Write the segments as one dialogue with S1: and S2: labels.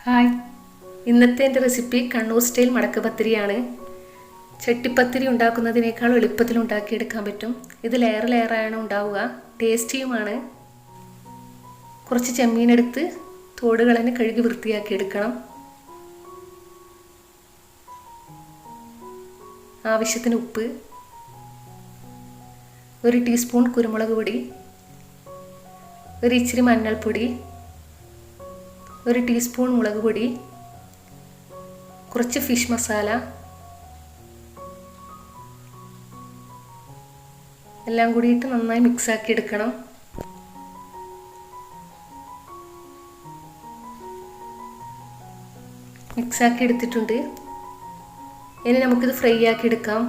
S1: Hi, ഇന്നത്തെ എൻ്റെ recipe Kannur style മടക്ക് പത്തിരിയാണ്. ചട്ടിപ്പത്തിരി ഉണ്ടാക്കുന്നതിനേക്കാൾ എളുപ്പത്തിൽ ഉണ്ടാക്കിയെടുക്കാൻ പറ്റും. ഇത് ലെയർ ലെയറായാണ് ഉണ്ടാവുക, ടേസ്റ്റിയുമാണ്. കുറച്ച് ചെമ്മീനെടുത്ത് തോടുകളെ കഴുകി വൃത്തിയാക്കി എടുക്കണം. ആവശ്യത്തിന് ഉപ്പ്, 1 ടീസ്പൂൺ കുരുമുളക് പൊടി, ഇച്ചിരി മഞ്ഞൾപ്പൊടി, 1 ടീസ്പൂൺ മുളക് പൊടി, കുറച്ച് ഫിഷ് മസാല, എല്ലാം കൂടിയിട്ട് നന്നായി മിക്സാക്കി എടുക്കണം. മിക്സാക്കി എടുത്തിട്ടുണ്ട്. ഇനി നമുക്കിത് ഫ്രൈ ആക്കി എടുക്കാം.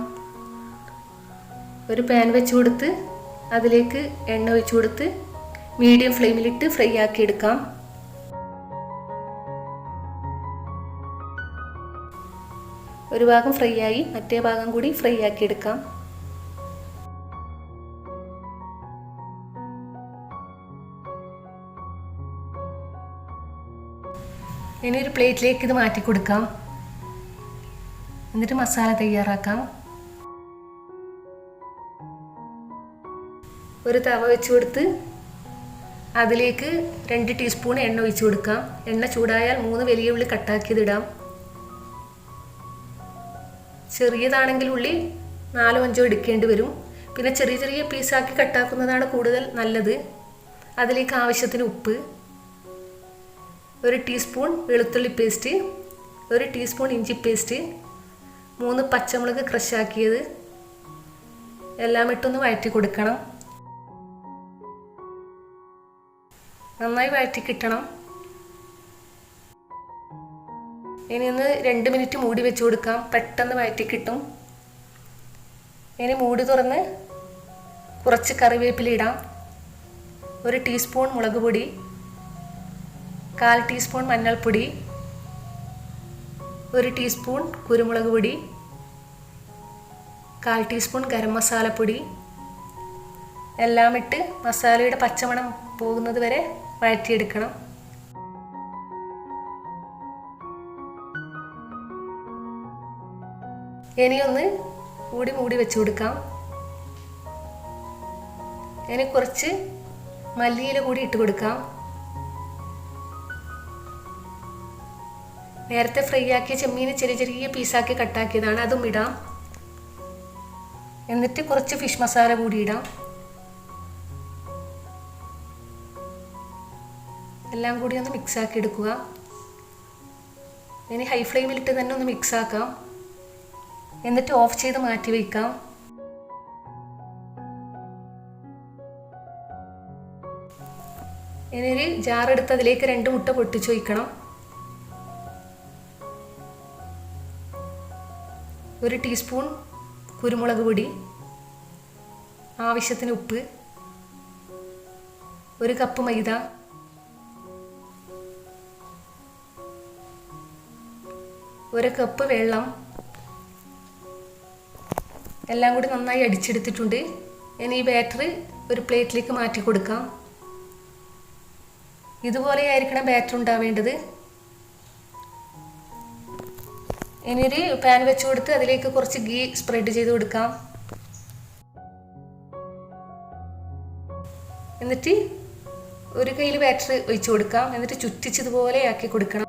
S1: ഒരു പാൻ വെച്ച് കൊടുത്ത് അതിലേക്ക് എണ്ണ ഒഴിച്ച് കൊടുത്ത് മീഡിയം ഫ്ലെയിമിലിട്ട് ഫ്രൈ ആക്കി എടുക്കാം. ഒരു ഭാഗം ഫ്രൈ ആയി, മറ്റേ ഭാഗം കൂടി ഫ്രൈ ആക്കി എടുക്കാം. ഇനി ഒരു പ്ലേറ്റിലേക്ക് ഇത് മാറ്റി കൊടുക്കാം. എന്നിട്ട് മസാല തയ്യാറാക്കാം. ഒരു തവ വെച്ച് കൊടുത്ത് അതിലേക്ക് 2 ടീസ്പൂൺ എണ്ണ ഒഴിച്ച് കൊടുക്കാം. എണ്ണ ചൂടായാൽ 3 വലിയ ഉള്ളി കട്ടാക്കിയതിടാം. ചെറിയതാണെങ്കിൽ ഉള്ളി 4-5 എടുക്കേണ്ടി വരും. പിന്നെ ചെറിയ ചെറിയ പീസാക്കി കട്ടാക്കുന്നതാണ് കൂടുതൽ നല്ലത്. അതിലേക്ക് ആവശ്യത്തിന് ഉപ്പ്, 1 ടീസ്പൂൺ വെളുത്തുള്ളി പേസ്റ്റ്, 1 ടീസ്പൂൺ ഇഞ്ചി പേസ്റ്റ്, 3 പച്ചമുളക് ക്രഷാക്കിയത്, എല്ലാം ഇട്ടൊന്ന് വഴറ്റി കൊടുക്കണം. നന്നായി വഴറ്റി കിട്ടണം. ഇനി ഒന്ന് 2 മിനിറ്റ് മൂടി വെച്ച് കൊടുക്കാം. പെട്ടെന്ന് വഴറ്റി കിട്ടും. ഇനി മൂടി തുറന്ന് കുറച്ച് കറിവേപ്പില ഇടാം. 1 ടീസ്പൂൺ മുളക് പൊടി, 1/4 ടീസ്പൂൺ മഞ്ഞൾപ്പൊടി, 1 ടീസ്പൂൺ കുരുമുളക് പൊടി, 1/4 ടീസ്പൂൺ ഗരം മസാലപ്പൊടി, എല്ലാം ഇട്ട് മസാലയുടെ പച്ചമണം പോകുന്നത് വരെ വഴറ്റിയെടുക്കണം. ഇനിയൊന്ന് കൂടി മൂടി വെച്ച് കൊടുക്കാം. ഇനി കുറച്ച് മല്ലിയില കൂടി ഇട്ട് കൊടുക്കാം. നേരത്തെ ഫ്രൈ ആക്കിയ ചെമ്മീൻ ചെറിയ ചെറിയ പീസാക്കി കട്ടാക്കിയതാണ്, അതും ഇടാം. എന്നിട്ട് കുറച്ച് ഫിഷ് മസാല കൂടി ഇടാം. എല്ലാം കൂടി ഒന്ന് മിക്സാക്കി എടുക്കുക. ഇനി ഹൈ ഫ്ലെയിമിലിട്ട് തന്നെ ഒന്ന് മിക്സ് ആക്കാം. എന്നിട്ട് ഓഫ് ചെയ്ത് മാറ്റി വയ്ക്കാം. ഇനി ഒരു ജാറെടുത്ത് അതിലേക്ക് 2 മുട്ട പൊട്ടിച്ച് വയ്ക്കണം. 1 ടീസ്പൂൺ കുരുമുളക് പൊടി, ആവശ്യത്തിന് ഉപ്പ്, 1 കപ്പ് മൈദ, 1 കപ്പ് വെള്ളം, എല്ലാം കൂടി നന്നായി അടിച്ചെടുത്തിട്ടുണ്ട്. ഇനി ഈ ബാറ്റർ ഒരു പ്ലേറ്റിലേക്ക് മാറ്റി കൊടുക്കാം. ഇതുപോലെയായിരിക്കണം ബാറ്റർ ഉണ്ടാവേണ്ടത്. ഇനി ഒരു പാൻ വെച്ച് കൊടുത്ത് അതിലേക്ക് കുറച്ച് ഗീ സ്പ്രെഡ് ചെയ്ത് കൊടുക്കാം. എന്നിട്ട് ഒരു കയ്യിൽ ബാറ്റർ ഒഴിച്ചു കൊടുക്കാം. എന്നിട്ട് ചുറ്റിച്ചതുപോലെ ആക്കി കൊടുക്കണം.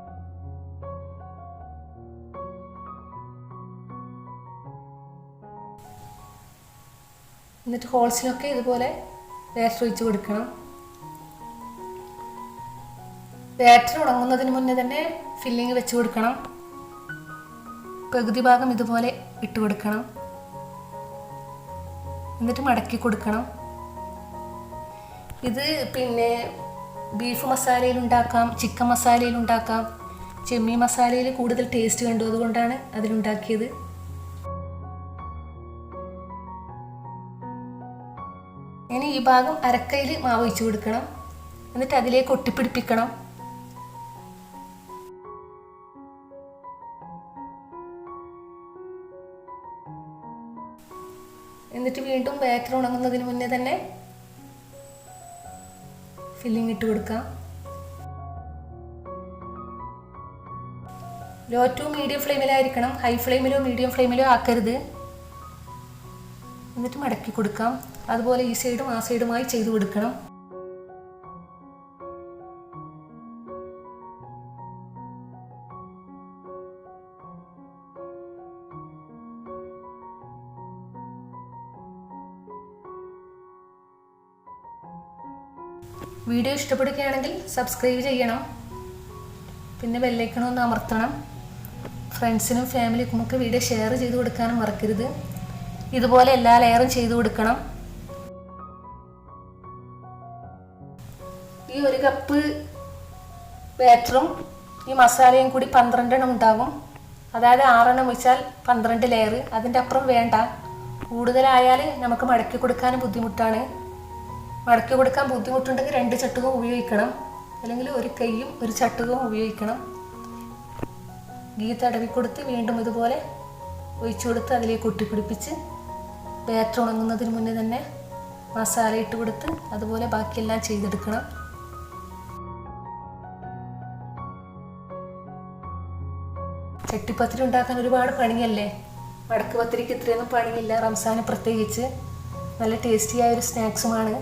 S1: എന്നിട്ട് ഹോൾസിലൊക്കെ ഇതുപോലെ ബാറ്റർ ഒഴിച്ച് കൊടുക്കണം. ബാറ്റർ ഉണങ്ങുന്നതിന് മുന്നേ തന്നെ ഫില്ലിങ് വെച്ച് കൊടുക്കണം. പകുതി ഭാഗം ഇതുപോലെ ഇട്ട് കൊടുക്കണം. എന്നിട്ട് മടക്കി കൊടുക്കണം. ഇത് പിന്നെ ബീഫ് മസാലയിൽ ഉണ്ടാക്കാം, ചിക്കൻ മസാലയിൽ ഉണ്ടാക്കാം. ചെമ്മീൻ മസാലയിൽ കൂടുതൽ ടേസ്റ്റ് കണ്ടു, അതുകൊണ്ടാണ് അതിലുണ്ടാക്കിയത്. ഇനി ഈ ഭാഗം അരക്കയിൽ മാവ് ഒഴിച്ച് കൊടുക്കണം. എന്നിട്ട് അതിലേക്ക് ഒട്ടിപ്പിടിപ്പിക്കണം. എന്നിട്ട് വീണ്ടും ബാറ്റർ ഉണങ്ങുന്നതിന് മുന്നേ തന്നെ ഫില്ലിംഗ് ഇട്ട് കൊടുക്കാം. ലോ ടു മീഡിയം ഫ്ലെയിമിലായിരിക്കണം, ഹൈ ഫ്ലെയിമിലോ മീഡിയം ഫ്ലെയിമിലോ ആക്കരുത്. എന്നിട്ട് മടക്കി കൊടുക്കാം. അതുപോലെ ഈ സൈഡും ആ സൈഡുമായി ചെയ്തു കൊടുക്കണം. വീഡിയോ ഇഷ്ടപ്പെടുകയാണെങ്കിൽ സബ്സ്ക്രൈബ് ചെയ്യണം. പിന്നെ ബെല്ലൈക്കൺ ഒന്ന് അമർത്തണം. ഫ്രണ്ട്സിനും ഫാമിലിക്കും ഒക്കെ വീഡിയോ ഷെയർ ചെയ്ത് കൊടുക്കാനും മറക്കരുത്. ഇതുപോലെ എല്ലാ ലെയറും ചെയ്തു കൊടുക്കണം. ഈ 1 കപ്പ് ബാറ്ററും ഈ മസാലയും കൂടി 12 എണ്ണം ഉണ്ടാകും. അതായത് 6 എണ്ണം വെച്ചാൽ 12 ലെയർ. അതിൻ്റെ അപ്പുറം വേണ്ട. കൂടുതലായാൽ നമുക്ക് മടക്കി കൊടുക്കാനും ബുദ്ധിമുട്ടാണ്. മടക്കി കൊടുക്കാൻ ബുദ്ധിമുട്ടുണ്ടെങ്കിൽ 2 ചട്ടുകം ഉപയോഗിക്കണം, അല്ലെങ്കിൽ 1 കൈയും 1 ചട്ടുകവും ഉപയോഗിക്കണം. ഗീ തടവി കൊടുത്ത് വീണ്ടും ഇതുപോലെ ഒഴിച്ചു കൊടുത്ത് അതിലേക്ക് ഒട്ടിപ്പിടിപ്പിച്ച് ബാറ്റർ ഉണങ്ങുന്നതിന് മുന്നേ തന്നെ മസാല ഇട്ട് കൊടുത്ത് അതുപോലെ ബാക്കിയെല്ലാം ചെയ്തെടുക്കണം. ചട്ടിപ്പത്തിരി ഉണ്ടാക്കാൻ ഒരുപാട് പണിയല്ലേ. മടക്ക് പത്തിരിക്ക് ഇത്രയൊന്നും പണിയില്ല. റംസാന് പ്രത്യേകിച്ച് നല്ല ടേസ്റ്റിയായ ഒരു സ്നാക്സുമാണ്.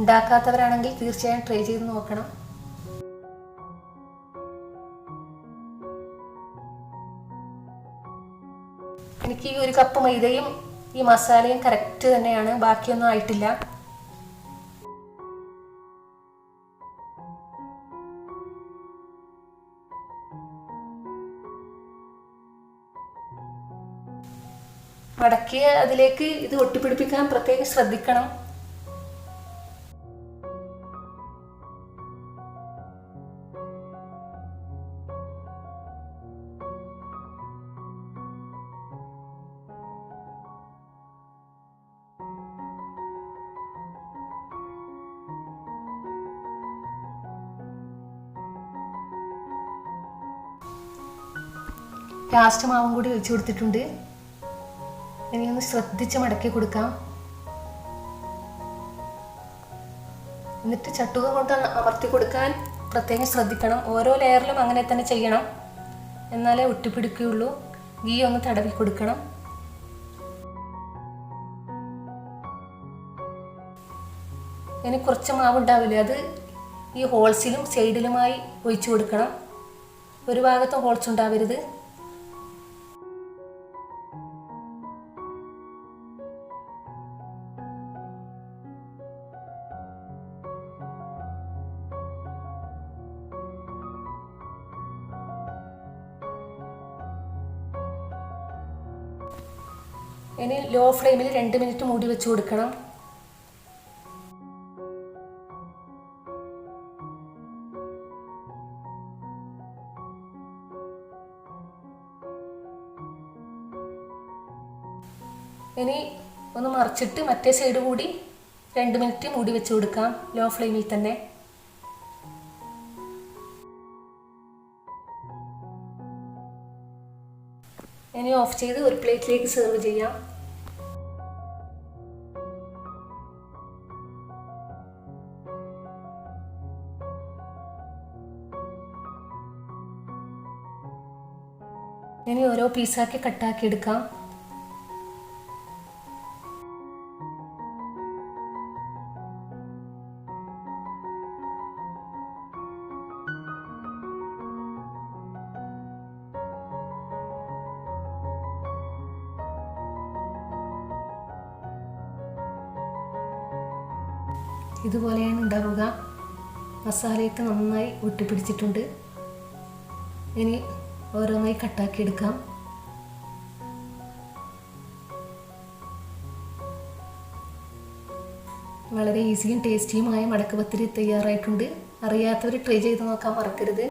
S1: ഉണ്ടാക്കാത്തവരാണെങ്കിൽ തീർച്ചയായും ട്രൈ ചെയ്ത് നോക്കണം. എനിക്ക് ഈ 1 കപ്പ് മൈദയും ഈ മസാലയും കറക്റ്റ് തന്നെയാണ്. ബാക്കിയൊന്നും ആയിട്ടില്ല. മടക്കിയ അതിലേക്ക് ഇത് ഒട്ടിപ്പിടിപ്പിക്കാൻ പ്രത്യേകം ശ്രദ്ധിക്കണം. ലാസ്റ്റ് മാവും കൂടി ഒഴിച്ചു കൊടുത്തിട്ടുണ്ട്. ഇനി ഒന്ന് ശ്രദ്ധിച്ച് മടക്കി കൊടുക്കാം. എന്നിട്ട് ചട്ടുകം കൊണ്ട് അമർത്തി കൊടുക്കാൻ പ്രത്യേകം ശ്രദ്ധിക്കണം. ഓരോ ലെയറിലും അങ്ങനെ തന്നെ ചെയ്യണം, എന്നാലേ ഒട്ടിപ്പിടിക്കുകയുള്ളൂ. ഗീ ഒന്ന് തടവി കൊടുക്കണം. ഇനി കുറച്ച് മാവ് ഉണ്ടാവില്ലേ, അത് ഈ ഹോൾസിലും സൈഡിലുമായി ഒഴിച്ചു കൊടുക്കണം. ഒരു ഭാഗത്ത് ഹോൾസ് ഉണ്ടാവരുത്. ഇനി ലോ ഫ്ലെയിമിൽ 2 മിനിറ്റ് മൂടി വെച്ച് കൊടുക്കണം. ഇനി ഒന്ന് മറിച്ചിട്ട് മറ്റേ സൈഡ് കൂടി 2 മിനിറ്റ് മൂടി വെച്ച് കൊടുക്കാം, ലോ ഫ്ലെയിമിൽ തന്നെ. ഇനി ഓഫ് ചെയ്ത് ഒരു പ്ലേറ്റിലേക്ക് സെർവ് ചെയ്യാം. ഇനി ഓരോ പീസാക്കി കട്ടാക്കി എടുക്കാം. ഇതുപോലെയാണ് ഉണ്ടാവുക. മസാലയൊക്കെ നന്നായി ഒട്ടിപ്പിടിച്ചിട്ടുണ്ട്. ഇനി ഓരോന്നായി കട്ടാക്കി എടുക്കാം. വളരെ ഈസിയും ടേസ്റ്റിയുമായ മടക്ക് പത്തിരി തയ്യാറായിട്ടുണ്ട്. അറിയാത്തവർ ട്രൈ ചെയ്ത് നോക്കാൻ മറക്കരുത്.